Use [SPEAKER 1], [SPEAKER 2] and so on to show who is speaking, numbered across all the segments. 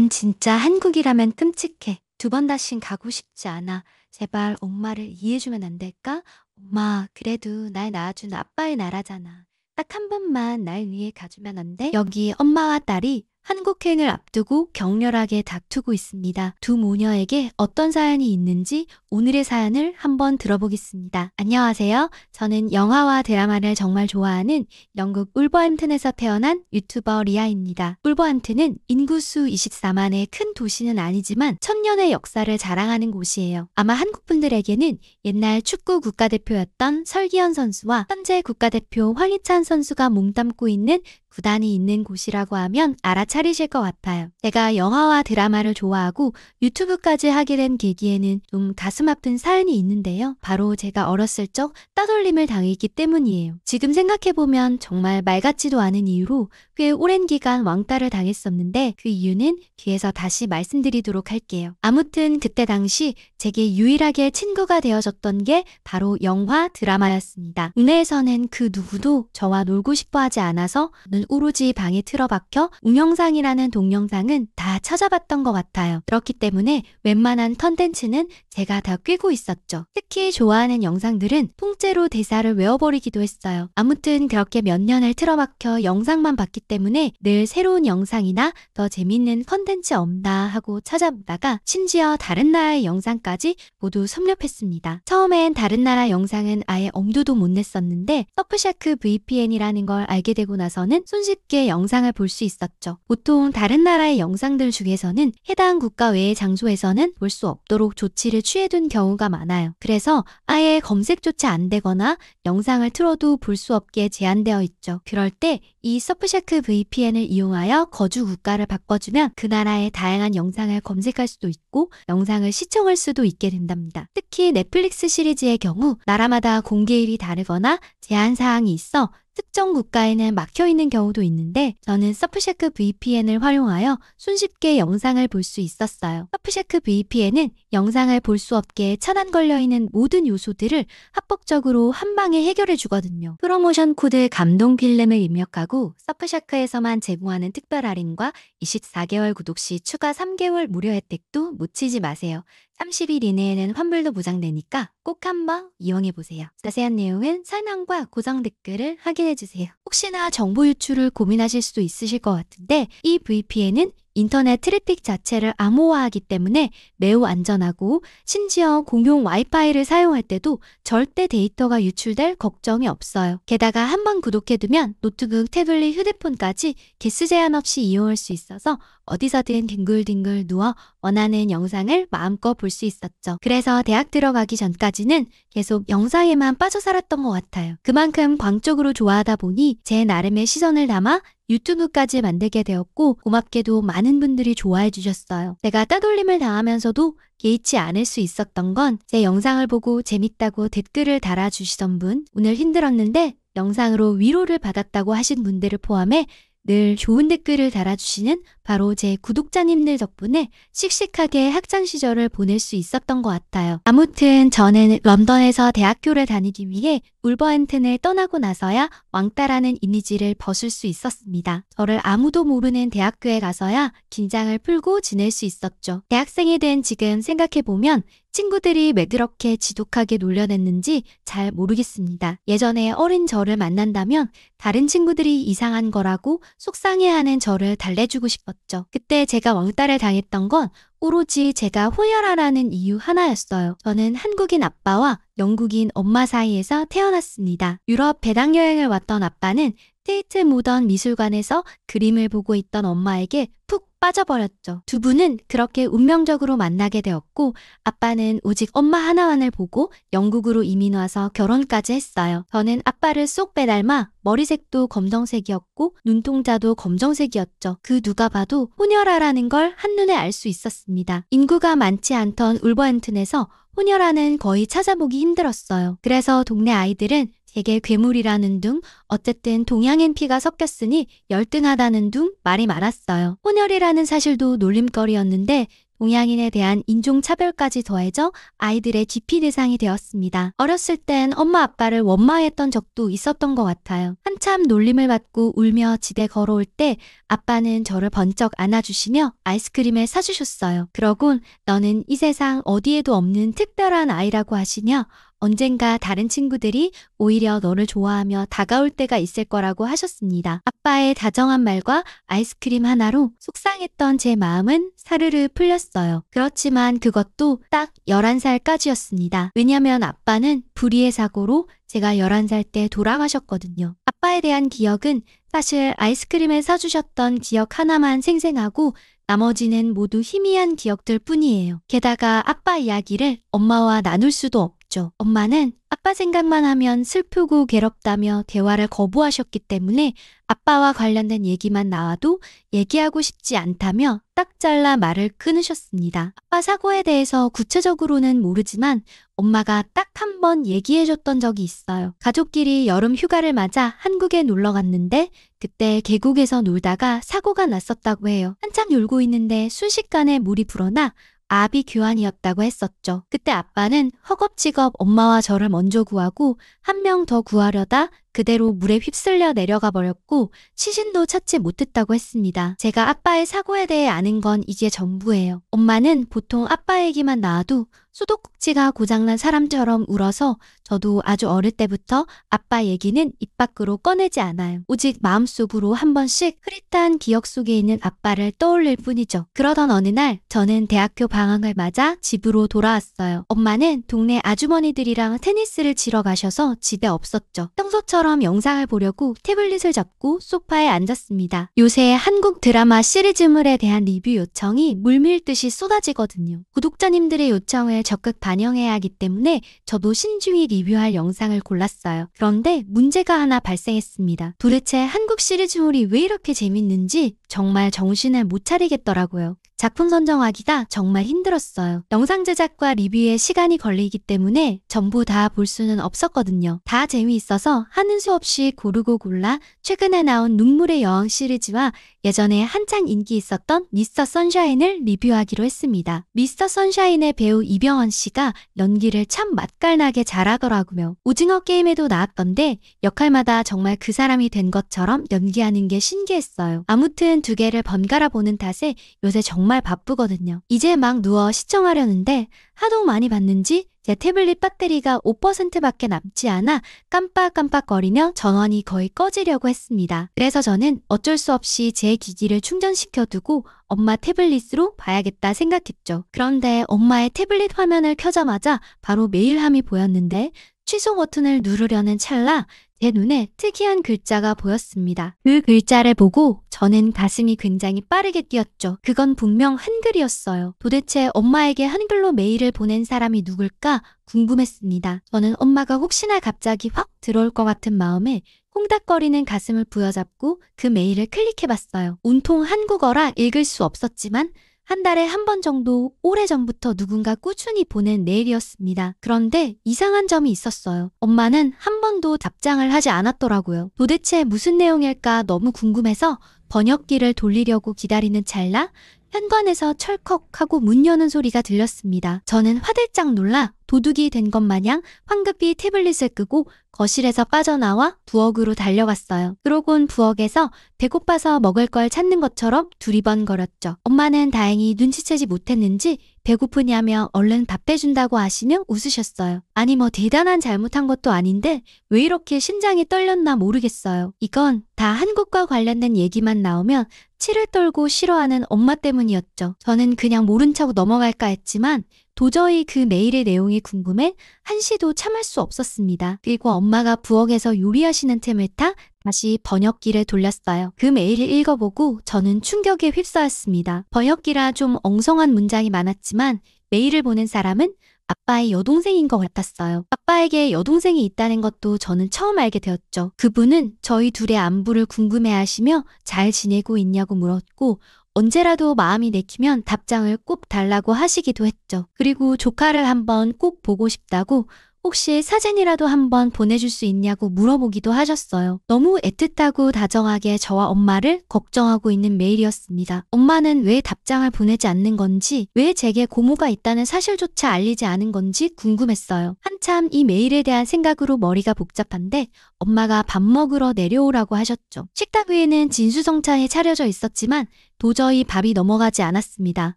[SPEAKER 1] 난 진짜 한국이라면 끔찍해. 두 번 다신 가고 싶지 않아. 제발 엄마를 이해해주면 안 될까? 엄마, 그래도 날 낳아준 아빠의 나라잖아. 딱 한 번만 날 위해 가주면 안 돼? 여기 엄마와 딸이 한국행을 앞두고 격렬하게 다투고 있습니다. 두 모녀에게 어떤 사연이 있는지 오늘의 사연을 한번 들어보겠습니다. 안녕하세요. 저는 영화와 드라마를 정말 좋아하는 영국 울버햄튼에서 태어난 유튜버 리아입니다. 울버햄튼은 인구수 24만의 큰 도시는 아니지만 천년의 역사를 자랑하는 곳이에요. 아마 한국 분들에게는 옛날 축구 국가대표였던 설기현 선수와 현재 국가대표 황희찬 선수가 몸담고 있는 구단이 있는 곳이라고 하면 알아차리실 것 같아요. 제가 영화와 드라마를 좋아하고 유튜브까지 하게 된 계기에는 좀 가슴 아픈 사연이 있는데요. 바로 제가 어렸을 적 따돌림을 당했기 때문이에요. 지금 생각해보면 정말 말 같지도 않은 이유로 꽤 오랜 기간 왕따를 당했었는데 그 이유는 뒤에서 다시 말씀드리도록 할게요. 아무튼 그때 당시 제게 유일하게 친구가 되어줬던 게 바로 영화, 드라마였습니다. 국내에서는 그 누구도 저와 놀고 싶어 하지 않아서 오로지 방에 틀어박혀 운영상이라는 동영상은 다 찾아봤던 것 같아요. 그렇기 때문에 웬만한 컨텐츠는 제가 다 꿰고 있었죠. 특히 좋아하는 영상들은 통째로 대사를 외워버리기도 했어요. 아무튼 그렇게 몇 년을 틀어박혀 영상만 봤기 때문에 늘 새로운 영상이나 더 재밌는 컨텐츠 없나 하고 찾아보다가 심지어 다른 나라의 영상까지 모두 섭렵했습니다. 처음엔 다른 나라 영상은 아예 엄두도 못 냈었는데 서프샤크 VPN이라는 걸 알게 되고 나서는 손쉽게 영상을 볼 수 있었죠. 보통 다른 나라의 영상들 중에서는 해당 국가 외의 장소에서는 볼 수 없도록 조치를 취해둔 경우가 많아요. 그래서 아예 검색조차 안 되거나 영상을 틀어도 볼 수 없게 제한되어 있죠. 그럴 때 이 서프샤크 VPN을 이용하여 거주 국가를 바꿔주면 그 나라의 다양한 영상을 검색할 수도 있고 영상을 시청할 수도 있게 된답니다. 특히 넷플릭스 시리즈의 경우 나라마다 공개일이 다르거나 제한사항이 있어 특정 국가에는 막혀있는 경우도 있는데 저는 서프샤크 VPN을 활용하여 손쉽게 영상을 볼 수 있었어요. 서프샤크 VPN은 영상을 볼 수 없게 차단 걸려있는 모든 요소들을 합법적으로 한 방에 해결해 주거든요. 프로모션 코드 감동 필름을 입력하고 서프샤크에서만 제공하는 특별 할인과 24개월 구독 시 추가 3개월 무료 혜택도 놓치지 마세요. 30일 이내에는 환불도 보장되니까 꼭 한번 이용해보세요. 자세한 내용은 설명과 고정 댓글을 확인해주세요. 혹시나 정보 유출을 고민하실 수도 있으실 것 같은데 이 VPN은 인터넷 트래픽 자체를 암호화하기 때문에 매우 안전하고 심지어 공용 와이파이를 사용할 때도 절대 데이터가 유출될 걱정이 없어요. 게다가 한번 구독해두면 노트북, 태블릿, 휴대폰까지 개수 제한 없이 이용할 수 있어서 어디서든 뒹굴뒹굴 누워 원하는 영상을 마음껏 볼 수 있었죠. 그래서 대학 들어가기 전까지는 계속 영상에만 빠져 살았던 것 같아요. 그만큼 광적으로 좋아하다 보니 제 나름의 시선을 담아 유튜브까지 만들게 되었고 고맙게도 많은 분들이 좋아해 주셨어요. 제가 따돌림을 당하면서도 개의치 않을 수 있었던 건 제 영상을 보고 재밌다고 댓글을 달아주시던 분, 오늘 힘들었는데 영상으로 위로를 받았다고 하신 분들을 포함해 늘 좋은 댓글을 달아주시는 바로 제 구독자님들 덕분에 씩씩하게 학창 시절을 보낼 수 있었던 것 같아요. 아무튼 저는 런던에서 대학교를 다니기 위해 울버햄튼을 떠나고 나서야 왕따라는 이미지를 벗을 수 있었습니다. 저를 아무도 모르는 대학교에 가서야 긴장을 풀고 지낼 수 있었죠. 대학생이 된 지금 생각해보면 친구들이 왜 그렇게 지독하게 놀려냈는지 잘 모르겠습니다. 예전에 어린 저를 만난다면 다른 친구들이 이상한 거라고 속상해하는 저를 달래주고 싶었죠. 그때 제가 왕따를 당했던 건 오로지 제가 호혈아라는 이유 하나였어요. 저는 한국인 아빠와 영국인 엄마 사이에서 태어났습니다. 유럽 배낭여행을 왔던 아빠는 테이트 모던 미술관에서 그림을 보고 있던 엄마에게 푹 빠져버렸죠. 두 분은 그렇게 운명적으로 만나게 되었고 아빠는 오직 엄마 하나만을 보고 영국으로 이민 와서 결혼까지 했어요. 저는 아빠를 쏙 빼닮아 머리색도 검정색이었고 눈동자도 검정색이었죠. 그 누가 봐도 혼혈아라는 걸 한눈에 알 수 있었습니다. 인구가 많지 않던 울버햄튼에서 혼혈아는 거의 찾아보기 힘들었어요. 그래서 동네 아이들은 제게 괴물이라는 둥, 어쨌든 동양인 피가 섞였으니 열등하다는 둥 말이 많았어요. 혼혈이라는 사실도 놀림거리였는데 동양인에 대한 인종차별까지 더해져 아이들의 기피 대상이 되었습니다. 어렸을 땐 엄마 아빠를 원망했던 적도 있었던 것 같아요. 한참 놀림을 받고 울며 집에 걸어올 때 아빠는 저를 번쩍 안아주시며 아이스크림을 사주셨어요. 그러곤 너는 이 세상 어디에도 없는 특별한 아이라고 하시며 언젠가 다른 친구들이 오히려 너를 좋아하며 다가올 때가 있을 거라고 하셨습니다. 아빠의 다정한 말과 아이스크림 하나로 속상했던 제 마음은 사르르 풀렸어요. 그렇지만 그것도 딱 11살까지였습니다. 왜냐면 아빠는 불의의 사고로 제가 11살 때 돌아가셨거든요. 아빠에 대한 기억은 사실 아이스크림을 사주셨던 기억 하나만 생생하고 나머지는 모두 희미한 기억들 뿐이에요. 게다가 아빠 이야기를 엄마와 나눌 수도 없죠. 엄마는 아빠 생각만 하면 슬프고 괴롭다며 대화를 거부하셨기 때문에 아빠와 관련된 얘기만 나와도 얘기하고 싶지 않다며 딱 잘라 말을 끊으셨습니다. 아빠 사고에 대해서 구체적으로는 모르지만 엄마가 딱 한 번 얘기해줬던 적이 있어요. 가족끼리 여름 휴가를 맞아 한국에 놀러 갔는데 그때 계곡에서 놀다가 사고가 났었다고 해요. 한참 놀고 있는데 순식간에 물이 불어나 아비 교환이었다고 했었죠. 그때 아빠는 허겁지겁 엄마와 저를 먼저 구하고 한 명 더 구하려다 그대로 물에 휩쓸려 내려가 버렸고 시신도 찾지 못했다고 했습니다. 제가 아빠의 사고에 대해 아는 건 이게 전부예요. 엄마는 보통 아빠 얘기만 나와도 수도꼭지가 고장난 사람처럼 울어서 저도 아주 어릴 때부터 아빠 얘기는 입 밖으로 꺼내지 않아요. 오직 마음속으로 한 번씩 흐릿한 기억 속에 있는 아빠를 떠올릴 뿐이죠. 그러던 어느 날 저는 대학교 방학을 맞아 집으로 돌아왔어요. 엄마는 동네 아주머니들이랑 테니스를 치러 가셔서 집에 없었죠. 평소처럼 영상을 보려고 태블릿을 잡고 소파에 앉았습니다. 요새 한국 드라마 시리즈물에 대한 리뷰 요청이 물밀듯이 쏟아지거든요. 구독자님들의 요청을 적극 반영해야 하기 때문에 저도 신중히 리뷰할 영상을 골랐어요. 그런데 문제가 하나 발생했습니다. 도대체 한국 시리즈물이 왜 이렇게 재밌는지 정말 정신을 못 차리겠더라고요. 작품 선정하기가 정말 힘들었어요. 영상 제작과 리뷰에 시간이 걸리기 때문에 전부 다 볼 수는 없었거든요. 다 재미있어서 하는 수 없이 고르고 골라 최근에 나온 눈물의 여왕 시리즈와 예전에 한창 인기 있었던 미스터 선샤인을 리뷰하기로 했습니다. 미스터 선샤인의 배우 이병헌 씨가 연기를 참 맛깔나게 잘하더라고요. 오징어 게임에도 나왔던데 역할마다 정말 그 사람이 된 것처럼 연기하는 게 신기했어요. 아무튼 두 개를 번갈아 보는 탓에 요새 정말 바쁘거든요. 이제 막 누워 시청하려는데 하도 많이 봤는지 제 태블릿 배터리가 5%밖에 남지 않아 깜빡깜빡거리며 전원이 거의 꺼지려고 했습니다. 그래서 저는 어쩔 수 없이 제 기기를 충전시켜두고 엄마 태블릿으로 봐야겠다 생각했죠. 그런데 엄마의 태블릿 화면을 켜자마자 바로 메일함이 보였는데 취소 버튼을 누르려는 찰나 제 눈에 특이한 글자가 보였습니다. 그 글자를 보고 저는 가슴이 굉장히 빠르게 뛰었죠. 그건 분명 한글이었어요. 도대체 엄마에게 한글로 메일을 보낸 사람이 누굴까 궁금했습니다. 저는 엄마가 혹시나 갑자기 확 들어올 것 같은 마음에 콩닥거리는 가슴을 부여잡고 그 메일을 클릭해봤어요. 온통 한국어라 읽을 수 없었지만 한 달에 한 번 정도 오래전부터 누군가 꾸준히 보낸 메일이었습니다. 그런데 이상한 점이 있었어요. 엄마는 한 번도 답장을 하지 않았더라고요. 도대체 무슨 내용일까 너무 궁금해서 번역기를 돌리려고 기다리는 찰나 현관에서 철컥하고 문 여는 소리가 들렸습니다. 저는 화들짝 놀라 도둑이 된 것 마냥 황급히 태블릿을 끄고 거실에서 빠져나와 부엌으로 달려갔어요. 그러곤 부엌에서 배고파서 먹을 걸 찾는 것처럼 두리번거렸죠. 엄마는 다행히 눈치채지 못했는지 배고프냐며 얼른 밥 해준다고 하시며 웃으셨어요. 아니 뭐 대단한 잘못한 것도 아닌데 왜 이렇게 심장이 떨렸나 모르겠어요. 이건 다 한국과 관련된 얘기만 나오면 치를 떨고 싫어하는 엄마 때문이었죠. 저는 그냥 모른 척 넘어갈까 했지만 도저히 그 메일의 내용이 궁금해 한시도 참을 수 없었습니다. 그리고 엄마가 부엌에서 요리하시는 틈을 타 다시 번역기를 돌렸어요. 그 메일을 읽어보고 저는 충격에 휩싸였습니다. 번역기라 좀 엉성한 문장이 많았지만 메일을 보낸 사람은 아빠의 여동생인 것 같았어요. 아빠에게 여동생이 있다는 것도 저는 처음 알게 되었죠. 그분은 저희 둘의 안부를 궁금해하시며 잘 지내고 있냐고 물었고 언제라도 마음이 내키면 답장을 꼭 달라고 하시기도 했죠. 그리고 조카를 한번 꼭 보고 싶다고 혹시 사진이라도 한번 보내줄 수 있냐고 물어보기도 하셨어요. 너무 애틋하고 다정하게 저와 엄마를 걱정하고 있는 메일이었습니다. 엄마는 왜 답장을 보내지 않는 건지, 왜 제게 고모가 있다는 사실조차 알리지 않은 건지 궁금했어요. 한참 이 메일에 대한 생각으로 머리가 복잡한데 엄마가 밥 먹으러 내려오라고 하셨죠. 식탁 위에는 진수성찬이 차려져 있었지만 도저히 밥이 넘어가지 않았습니다.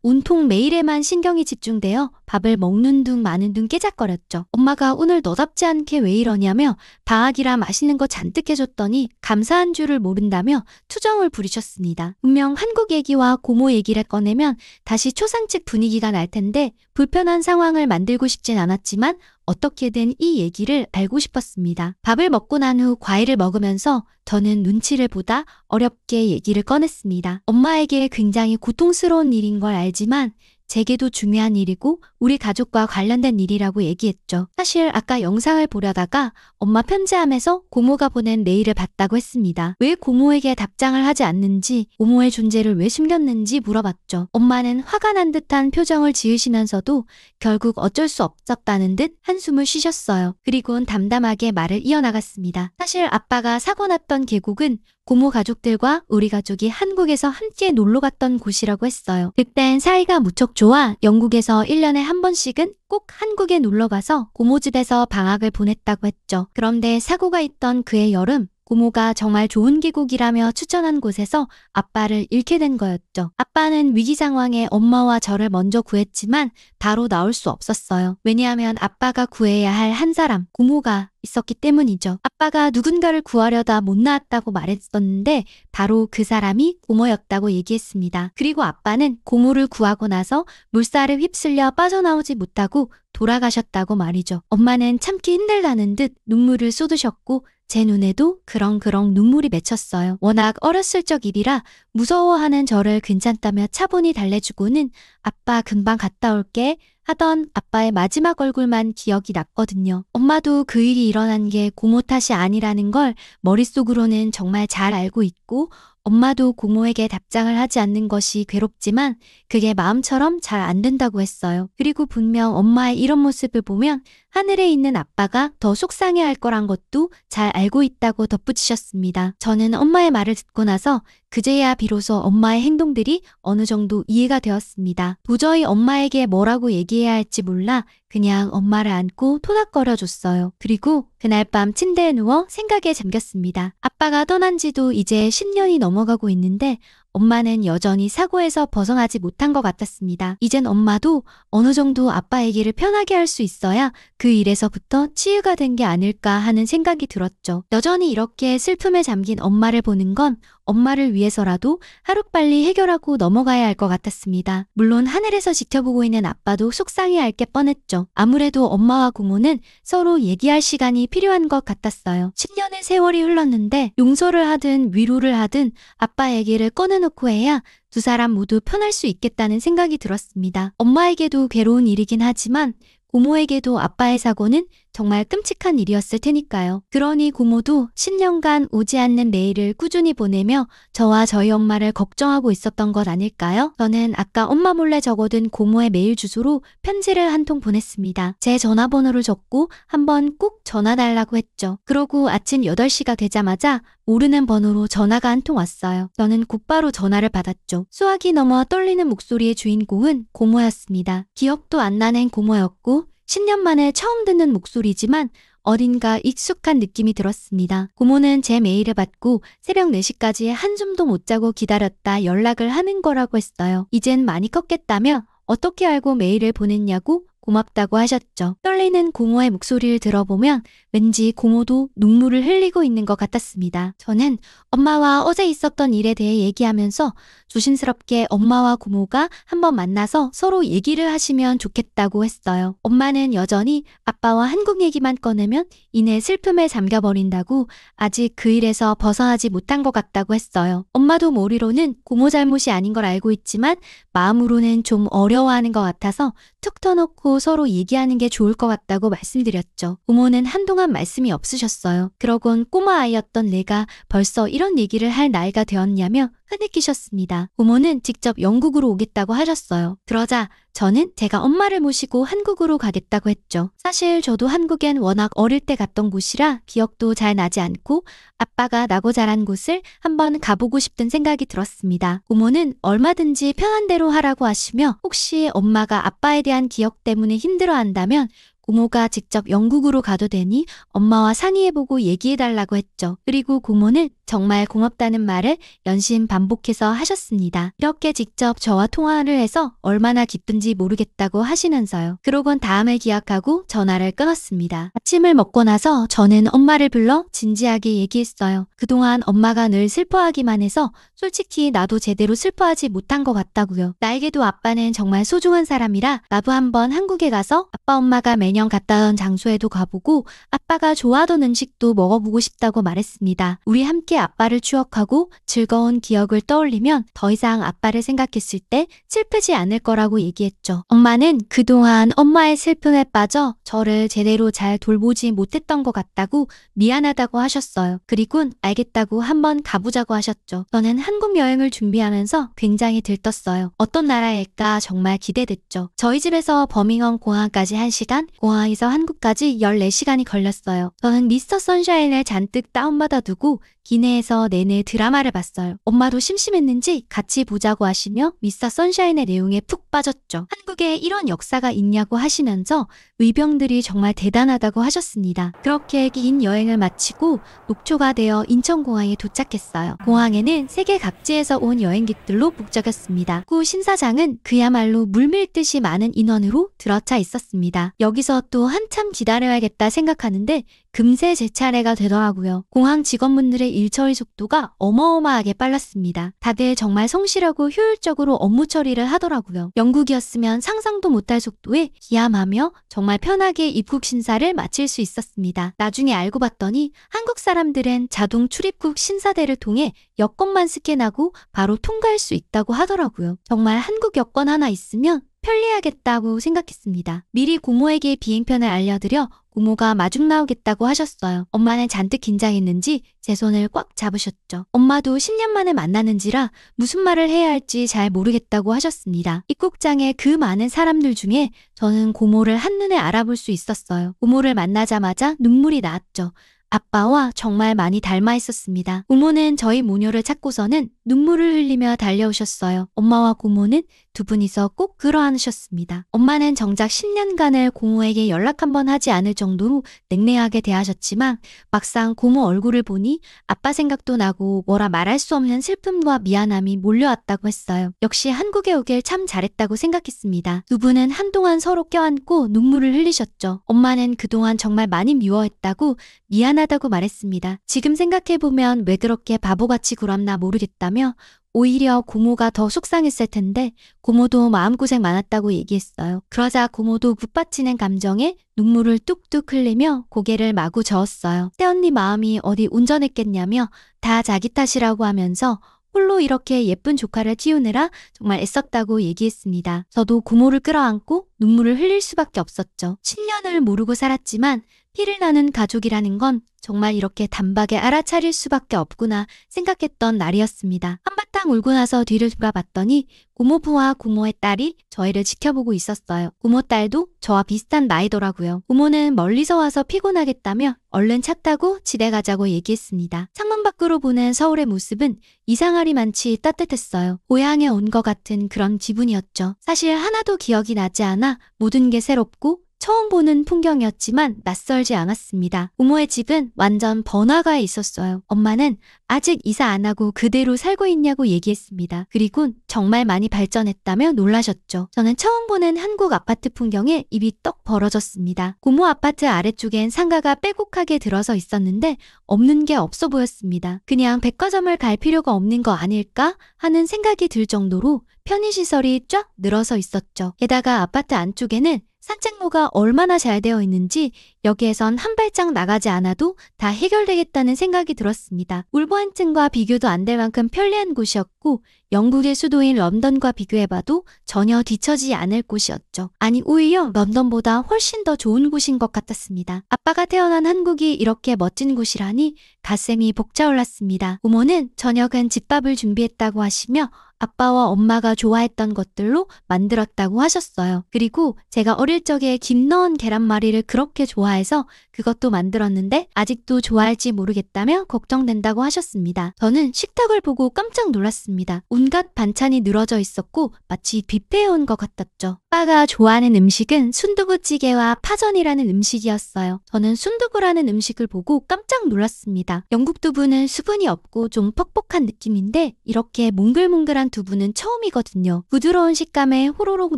[SPEAKER 1] 온통 메일에만 신경이 집중되어 밥을 먹는 둥 마는 둥 깨작거렸죠. 엄마가 오늘 너답지 않게 왜 이러냐며 방학이라 맛있는 거 잔뜩 해줬더니 감사한 줄을 모른다며 투정을 부리셨습니다. 분명 한국 얘기와 고모 얘기를 꺼내면 다시 초상집 분위기가 날 텐데 불편한 상황을 만들고 싶진 않았지만 어떻게든 이 얘기를 알고 싶었습니다. 밥을 먹고 난 후 과일을 먹으면서 저는 눈치를 보다 어렵게 얘기를 꺼냈습니다. 엄마에게 굉장히 고통스러운 일인 걸 알지만 제게도 중요한 일이고 우리 가족과 관련된 일이라고 얘기했죠. 사실 아까 영상을 보려다가 엄마 편지함에서 고모가 보낸 메일을 봤다고 했습니다. 왜 고모에게 답장을 하지 않는지, 고모의 존재를 왜 숨겼는지 물어봤죠. 엄마는 화가 난 듯한 표정을 지으시면서도 결국 어쩔 수 없었다는 듯 한숨을 쉬셨어요. 그리고는 담담하게 말을 이어나갔습니다. 사실 아빠가 사고 났던 계곡은 고모 가족들과 우리 가족이 한국에서 함께 놀러 갔던 곳이라고 했어요. 그땐 사이가 무척 좋아 영국에서 1년에 한 번씩은 꼭 한국에 놀러 가서 고모 집에서 방학을 보냈다고 했죠. 그런데 사고가 있던 그해 여름 고모가 정말 좋은 계곡이라며 추천한 곳에서 아빠를 잃게 된 거였죠. 아빠는 위기 상황에 엄마와 저를 먼저 구했지만 바로 나올 수 없었어요. 왜냐하면 아빠가 구해야 할 한 사람, 고모가 있었기 때문이죠. 아빠가 누군가를 구하려다 못 나왔다고 말했었는데 바로 그 사람이 고모였다고 얘기했습니다. 그리고 아빠는 고모를 구하고 나서 물살에 휩쓸려 빠져나오지 못하고 돌아가셨다고 말이죠. 엄마는 참기 힘들다는 듯 눈물을 쏟으셨고 제 눈에도 그렁그렁 눈물이 맺혔어요. 워낙 어렸을 적 일이라 무서워하는 저를 괜찮다며 차분히 달래주고는 아빠 금방 갔다 올게 하던 아빠의 마지막 얼굴만 기억이 났거든요. 엄마도 그 일이 일어난 게 고모 탓이 아니라는 걸 머릿속으로는 정말 잘 알고 있고 엄마도 고모에게 답장을 하지 않는 것이 괴롭지만 그게 마음처럼 잘 안 된다고 했어요. 그리고 분명 엄마의 이런 모습을 보면 하늘에 있는 아빠가 더 속상해할 거란 것도 잘 알고 있다고 덧붙이셨습니다. 저는 엄마의 말을 듣고 나서 그제야 비로소 엄마의 행동들이 어느 정도 이해가 되었습니다. 도저히 엄마에게 뭐라고 얘기해야 할지 몰라 그냥 엄마를 안고 토닥거려 줬어요. 그리고 그날 밤 침대에 누워 생각에 잠겼습니다. 아빠가 떠난 지도 이제 10년이 넘어가고 있는데 엄마는 여전히 사고에서 벗어나지 못한 것 같았습니다. 이젠 엄마도 어느 정도 아빠 얘기를 편하게 할 수 있어야 그 일에서부터 치유가 된 게 아닐까 하는 생각이 들었죠. 여전히 이렇게 슬픔에 잠긴 엄마를 보는 건 엄마를 위해서라도 하루빨리 해결하고 넘어가야 할 것 같았습니다. 물론 하늘에서 지켜보고 있는 아빠도 속상해할 게 뻔했죠. 아무래도 엄마와 고모는 서로 얘기할 시간이 필요한 것 같았어요. 10년의 세월이 흘렀는데 용서를 하든 위로를 하든 아빠 얘기를 꺼내놓고 해야 두 사람 모두 편할 수 있겠다는 생각이 들었습니다. 엄마에게도 괴로운 일이긴 하지만 고모에게도 아빠의 사고는 정말 끔찍한 일이었을 테니까요. 그러니 고모도 10년간 오지 않는 메일을 꾸준히 보내며 저와 저희 엄마를 걱정하고 있었던 것 아닐까요? 저는 아까 엄마 몰래 적어둔 고모의 메일 주소로 편지를 한 통 보냈습니다. 제 전화번호를 적고 한번 꼭 전화 달라고 했죠. 그러고 아침 8시가 되자마자 모르는 번호로 전화가 한 통 왔어요. 저는 곧바로 전화를 받았죠. 수화기 넘어 떨리는 목소리의 주인공은 고모였습니다. 기억도 안 나는 고모였고 10년 만에 처음 듣는 목소리지만 어딘가 익숙한 느낌이 들었습니다. 고모는 제 메일을 받고 새벽 4시까지 한숨도 못 자고 기다렸다 연락을 하는 거라고 했어요. 이젠 많이 컸겠다며 어떻게 알고 메일을 보냈냐고 고맙다고 하셨죠. 떨리는 고모의 목소리를 들어보면 왠지 고모도 눈물을 흘리고 있는 것 같았습니다. 저는 엄마와 어제 있었던 일에 대해 얘기하면서 조심스럽게 엄마와 고모가 한번 만나서 서로 얘기를 하시면 좋겠다고 했어요. 엄마는 여전히 아빠와 한국 얘기만 꺼내면 이내 슬픔에 잠겨버린다고 아직 그 일에서 벗어나지 못한 것 같다고 했어요. 엄마도 머리로는 고모 잘못이 아닌 걸 알고 있지만 마음으로는 좀 어려워하는 것 같아서 툭 터놓고 만나고 서로 얘기하는 게 좋을 것 같다고 말씀드렸죠. 부모는 한동안 말씀이 없으셨어요. 그러곤 꼬마 아이였던 내가 벌써 이런 얘기를 할 나이가 되었냐며 흐느끼셨습니다. 부모는 직접 영국으로 오겠다고 하셨어요. 그러자 저는 제가 엄마를 모시고 한국으로 가겠다고 했죠. 사실 저도 한국엔 워낙 어릴 때 갔던 곳이라 기억도 잘 나지 않고 아빠가 나고 자란 곳을 한번 가보고 싶은 생각이 들었습니다. 부모는 얼마든지 편한 대로 하라고 하시며 혹시 엄마가 아빠에 대한 기억 때문에 힘들어한다면 고모가 직접 영국으로 가도 되니 엄마와 상의해보고 얘기해달라고 했죠. 그리고 고모는 정말 고맙다는 말을 연신 반복해서 하셨습니다. 이렇게 직접 저와 통화를 해서 얼마나 기쁜지 모르겠다고 하시면서요. 그러곤 다음을 기약하고 전화를 끊었습니다. 아침을 먹고 나서 저는 엄마를 불러 진지하게 얘기했어요. 그동안 엄마가 늘 슬퍼하기만 해서 솔직히 나도 제대로 슬퍼하지 못한 것 같다고요. 나에게도 아빠는 정말 소중한 사람이라 나도 한번 한국에 가서 아빠 엄마가 매년 갔다 온 장소에도 가보고 아빠가 좋아하던 음식도 먹어보고 싶다고 말했습니다. 우리 함께 아빠를 추억하고 즐거운 기억을 떠올리면 더 이상 아빠를 생각했을 때 슬프지 않을 거라고 얘기했죠. 엄마는 그동안 엄마의 슬픔에 빠져 저를 제대로 잘 돌보지 못했던 것 같다고 미안하다고 하셨어요. 그리곤 알겠다고 한번 가보자고 하셨죠. 저는 한국 여행을 준비하면서 굉장히 들떴어요. 어떤 나라일까 정말 기대됐죠. 저희 집에서 버밍엄 공항까지 1시간, 공항에서 한국까지 14시간이 걸렸어요. 저는 미스터 선샤인을 잔뜩 다운받아 두고 기내에서 내내 드라마를 봤어요. 엄마도 심심했는지 같이 보자고 하시며 미스터 선샤인의 내용에 푹 빠졌죠. 한국에 이런 역사가 있냐고 하시면서 의병들이 정말 대단하다고 하셨습니다. 그렇게 긴 여행을 마치고 녹초가 되어 인천공항에 도착했어요. 공항에는 세계 각지에서 온 여행객들로 북적였습니다. 구 신사장은 그야말로 물밀듯이 많은 인원으로 들어차 있었습니다. 여기서 또 한참 기다려야겠다 생각하는데 금세 제 차례가 되더라고요. 공항 직원분들의 일 처리 속도가 어마어마하게 빨랐습니다. 다들 정말 성실하고 효율적으로 업무 처리를 하더라고요. 영국이었으면 상상도 못할 속도에 기함하며 정말 편하게 입국 심사를 마칠 수 있었습니다. 나중에 알고 봤더니 한국 사람들은 자동 출입국 심사대를 통해 여권만 스캔하고 바로 통과할 수 있다고 하더라고요. 정말 한국 여권 하나 있으면 편리하겠다고 생각했습니다. 미리 고모에게 비행편을 알려드려 고모가 마중 나오겠다고 하셨어요. 엄마는 잔뜩 긴장했는지 제 손을 꽉 잡으셨죠. 엄마도 10년 만에 만나는지라 무슨 말을 해야 할지 잘 모르겠다고 하셨습니다. 입국장에 그 많은 사람들 중에 저는 고모를 한눈에 알아볼 수 있었어요. 고모를 만나자마자 눈물이 나왔죠. 아빠와 정말 많이 닮아 있었습니다. 고모는 저희 모녀를 찾고서는 눈물을 흘리며 달려오셨어요. 엄마와 고모는 두 분이서 꼭 끌어안으셨습니다. 엄마는 정작 10년간을 고모에게 연락 한 번 하지 않을 정도로 냉랭하게 대하셨지만 막상 고모 얼굴을 보니 아빠 생각도 나고 뭐라 말할 수 없는 슬픔과 미안함이 몰려왔다고 했어요. 역시 한국에 오길 참 잘했다고 생각했습니다. 두 분은 한동안 서로 껴안고 눈물을 흘리셨죠. 엄마는 그동안 정말 많이 미워했다고 미안하다고 말했습니다. 지금 생각해보면 왜 그렇게 바보같이 굴었나 모르겠다며 오히려 고모가 더 속상했을 텐데 고모도 마음고생 많았다고 얘기했어요. 그러자 고모도 북받치는 감정에 눈물을 뚝뚝 흘리며 고개를 마구 저었어요. 새언니 마음이 어디 온전했겠냐며 다 자기 탓이라고 하면서 홀로 이렇게 예쁜 조카를 키우느라 정말 애썼다고 얘기했습니다. 저도 고모를 끌어안고 눈물을 흘릴 수밖에 없었죠. 10년을 모르고 살았지만 피를 나는 가족이라는 건 정말 이렇게 단박에 알아차릴 수밖에 없구나 생각했던 날이었습니다. 한바탕 울고 나서 뒤를 돌아봤더니 고모부와 고모의 딸이 저희를 지켜보고 있었어요. 고모 딸도 저와 비슷한 나이더라고요. 고모는 멀리서 와서 피곤하겠다며 얼른 차 타고 집에 가자고 얘기했습니다. 창문 밖으로 보는 서울의 모습은 이상하리만치 따뜻했어요. 고향에 온 것 같은 그런 기분이었죠. 사실 하나도 기억이 나지 않아 모든 게 새롭고 처음 보는 풍경이었지만 낯설지 않았습니다. 고모의 집은 완전 번화가에 있었어요. 엄마는 아직 이사 안 하고 그대로 살고 있냐고 얘기했습니다. 그리곤 정말 많이 발전했다며 놀라셨죠. 저는 처음 보는 한국 아파트 풍경에 입이 떡 벌어졌습니다. 고모 아파트 아래쪽엔 상가가 빼곡하게 들어서 있었는데 없는 게 없어 보였습니다. 그냥 백화점을 갈 필요가 없는 거 아닐까 하는 생각이 들 정도로 편의시설이 쫙 늘어서 있었죠. 게다가 아파트 안쪽에는 산책로가 얼마나 잘 되어 있는지 여기에선 한 발짝 나가지 않아도 다 해결되겠다는 생각이 들었습니다. 울버햄튼과 비교도 안 될 만큼 편리한 곳이었고 영국의 수도인 런던과 비교해봐도 전혀 뒤처지지 않을 곳이었죠. 아니 오히려 런던보다 훨씬 더 좋은 곳인 것 같았습니다. 아빠가 태어난 한국이 이렇게 멋진 곳이라니 가슴이 벅차올랐습니다. 부모는 저녁은 집밥을 준비했다고 하시며 아빠와 엄마가 좋아했던 것들로 만들었다고 하셨어요. 그리고 제가 어릴 적에 김 넣은 계란말이를 그렇게 좋아해서 그것도 만들었는데 아직도 좋아할지 모르겠다며 걱정된다고 하셨습니다. 저는 식탁을 보고 깜짝 놀랐습니다. 온갖 반찬이 늘어져 있었고 마치 뷔페에 온 것 같았죠. 아빠가 좋아하는 음식은 순두부찌개와 파전이라는 음식이었어요. 저는 순두부라는 음식을 보고 깜짝 놀랐습니다. 영국 두부는 수분이 없고 좀 퍽퍽한 느낌인데 이렇게 몽글몽글한 두부는 처음이거든요. 부드러운 식감에 호로록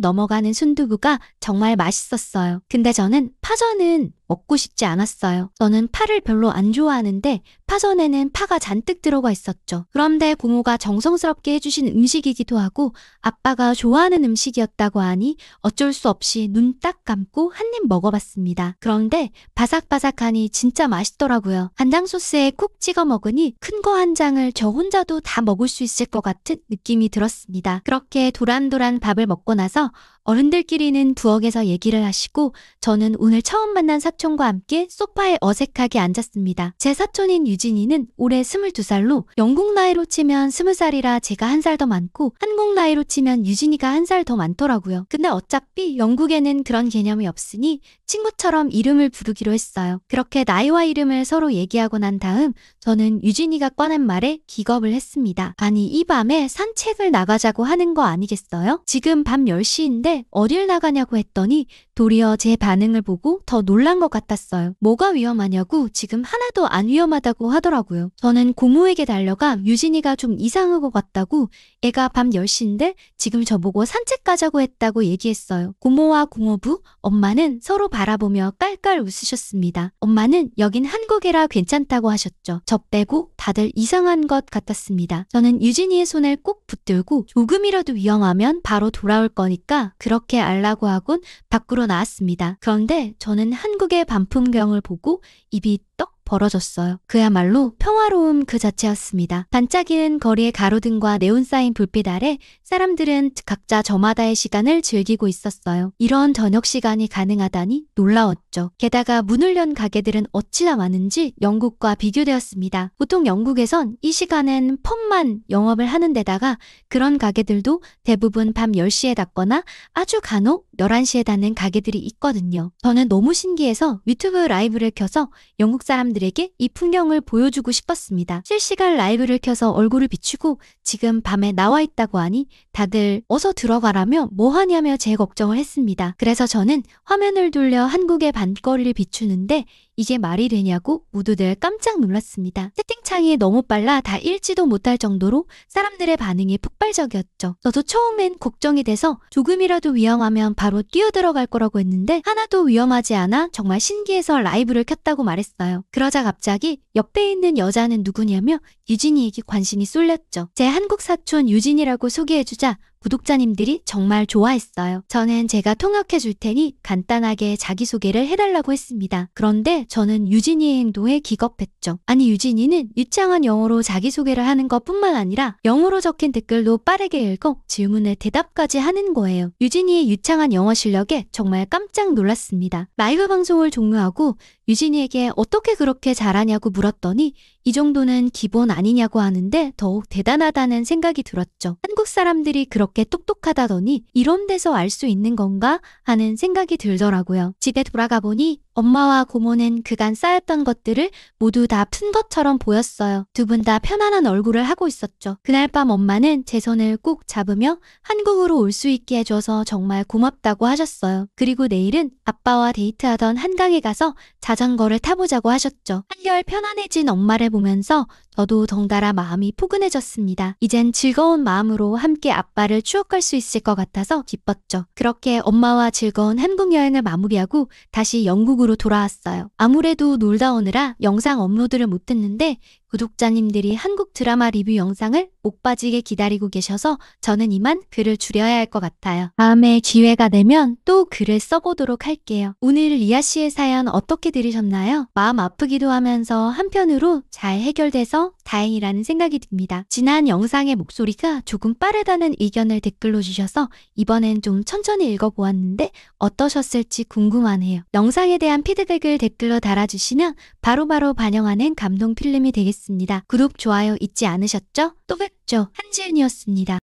[SPEAKER 1] 넘어가는 순두부가 정말 맛있었어요. 근데 저는 파전은 먹고 싶지 않았어요. 저는 파를 별로 안 좋아하는데 파전에는 파가 잔뜩 들어가 있었죠. 그런데 고모가 정성스럽게 해주신 음식이기도 하고 아빠가 좋아하는 음식이었다고 하니 어쩔 수 없이 눈 딱 감고 한 입 먹어봤습니다. 그런데 바삭바삭하니 진짜 맛있더라고요. 간장 소스에 콕 찍어 먹으니 큰 거 한 장을 저 혼자도 다 먹을 수 있을 것 같은 느낌이 들었습니다. 그렇게 도란도란 밥을 먹고 나서 어른들끼리는 부엌에서 얘기를 하시고 저는 오늘 처음 만난 사촌과 함께 소파에 어색하게 앉았습니다. 제 사촌인 유진이는 올해 22살로 영국 나이로 치면 20살이라 제가 한 살 더 많고 한국 나이로 치면 유진이가 한 살 더 많더라고요. 근데 어차피 영국에는 그런 개념이 없으니 친구처럼 이름을 부르기로 했어요. 그렇게 나이와 이름을 서로 얘기하고 난 다음 저는 유진이가 꺼낸 말에 기겁을 했습니다. 아니 이 밤에 산책을 나가자고 하는 거 아니겠어요? 지금 밤 10시인데 어딜 나가냐고 했더니 도리어 제 반응을 보고 더 놀란 것 같았어요. 뭐가 위험하냐고 지금 하나도 안 위험하다고 하더라고요. 저는 고모에게 달려가 유진이가 좀 이상한 것 같다고 애가 밤 10시인데 지금 저보고 산책 가자고 했다고 얘기했어요. 고모와 고모부, 엄마는 서로 바라보며 깔깔 웃으셨습니다. 엄마는 여긴 한국이라 괜찮다고 하셨죠. 저 빼고 다들 이상한 것 같았습니다. 저는 유진이의 손을 꼭 붙들고 조금이라도 위험하면 바로 돌아올 거니까 그렇게 알라고 하곤 밖으로 나왔습니다. 그런데 저는 한국의 밤풍경을 보고 입이 떡 벌어졌어요. 그야말로 평화로움 그 자체였습니다. 반짝이는 거리의 가로등과 네온 사인 불빛 아래 사람들은 각자 저마다의 시간을 즐기고 있었어요. 이런 저녁 시간이 가능하다니 놀라웠죠. 게다가 문을 연 가게들은 어찌나 많은지 영국과 비교되었습니다. 보통 영국에선 이 시간엔 펍만 영업을 하는 데다가 그런 가게들도 대부분 밤 10시에 닫거나 아주 간혹 11시에 닫는 가게들이 있거든요. 저는 너무 신기해서 유튜브 라이브를 켜서 영국 사람들에게 이 풍경을 보여주고 싶었습니다. 실시간 라이브를 켜서 얼굴을 비추고 지금 밤에 나와 있다고 하니 다들 어서 들어가라며 뭐하냐며 제 걱정을 했습니다. 그래서 저는 화면을 돌려 한국의 밤거리를 비추는데 이게 말이 되냐고 모두들 깜짝 놀랐습니다. 채팅창이 너무 빨라 다 읽지도 못할 정도로 사람들의 반응이 폭발적이었죠. 저도 처음엔 걱정이 돼서 조금이라도 위험하면 바로 뛰어들어갈 거라고 했는데 하나도 위험하지 않아 정말 신기해서 라이브를 켰다고 말했어요. 그러자 갑자기 옆에 있는 여자는 누구냐며 유진이에게 관심이 쏠렸죠. 제 한국 사촌 유진이라고 소개해주자 구독자님들이 정말 좋아했어요. 저는 제가 통역해 줄 테니 간단하게 자기소개를 해달라고 했습니다. 그런데 저는 유진이의 행동에 기겁했죠. 아니 유진이는 유창한 영어로 자기소개를 하는 것뿐만 아니라 영어로 적힌 댓글도 빠르게 읽어 질문에 대답까지 하는 거예요. 유진이의 유창한 영어 실력에 정말 깜짝 놀랐습니다. 라이브 방송을 종료하고 유진이에게 어떻게 그렇게 잘하냐고 물었더니 이 정도는 기본 아니냐고 하는데 더욱 대단하다는 생각이 들었죠. 한국 사람들이 그렇게 똑똑하다더니 이런 데서 알 수 있는 건가 하는 생각이 들더라고요. 집에 돌아가 보니 엄마와 고모는 그간 쌓였던 것들을 모두 다 푼 것처럼 보였어요. 두 분 다 편안한 얼굴을 하고 있었죠. 그날 밤 엄마는 제 손을 꼭 잡으며 한국으로 올 수 있게 해줘서 정말 고맙다고 하셨어요. 그리고 내일은 아빠와 데이트하던 한강에 가서 자전거를 타보자고 하셨죠. 한결 편안해진 엄마를 보면서 저도 덩달아 마음이 포근해졌습니다. 이젠 즐거운 마음으로 함께 아빠를 추억할 수 있을 것 같아서 기뻤죠. 그렇게 엄마와 즐거운 한국 여행을 마무리하고 다시 영국으로 돌아왔어요. 아무래도 놀다 오느라 영상 업로드를 못했는데 구독자님들이 한국 드라마 리뷰 영상을 목 빠지게 기다리고 계셔서 저는 이만 글을 줄여야 할 것 같아요. 다음에 기회가 되면 또 글을 써보도록 할게요. 오늘 리아 씨의 사연 어떻게 들으셨나요? 마음 아프기도 하면서 한편으로 잘 해결돼서 다행이라는 생각이 듭니다. 지난 영상의 목소리가 조금 빠르다는 의견을 댓글로 주셔서 이번엔 좀 천천히 읽어보았는데 어떠셨을지 궁금하네요. 영상에 대한 피드백을 댓글로 달아주시면 바로바로 반영하는 감동 필름이 되겠습니다. 구독, 좋아요 잊지 않으셨죠? 또 뵙죠. 한지은이었습니다.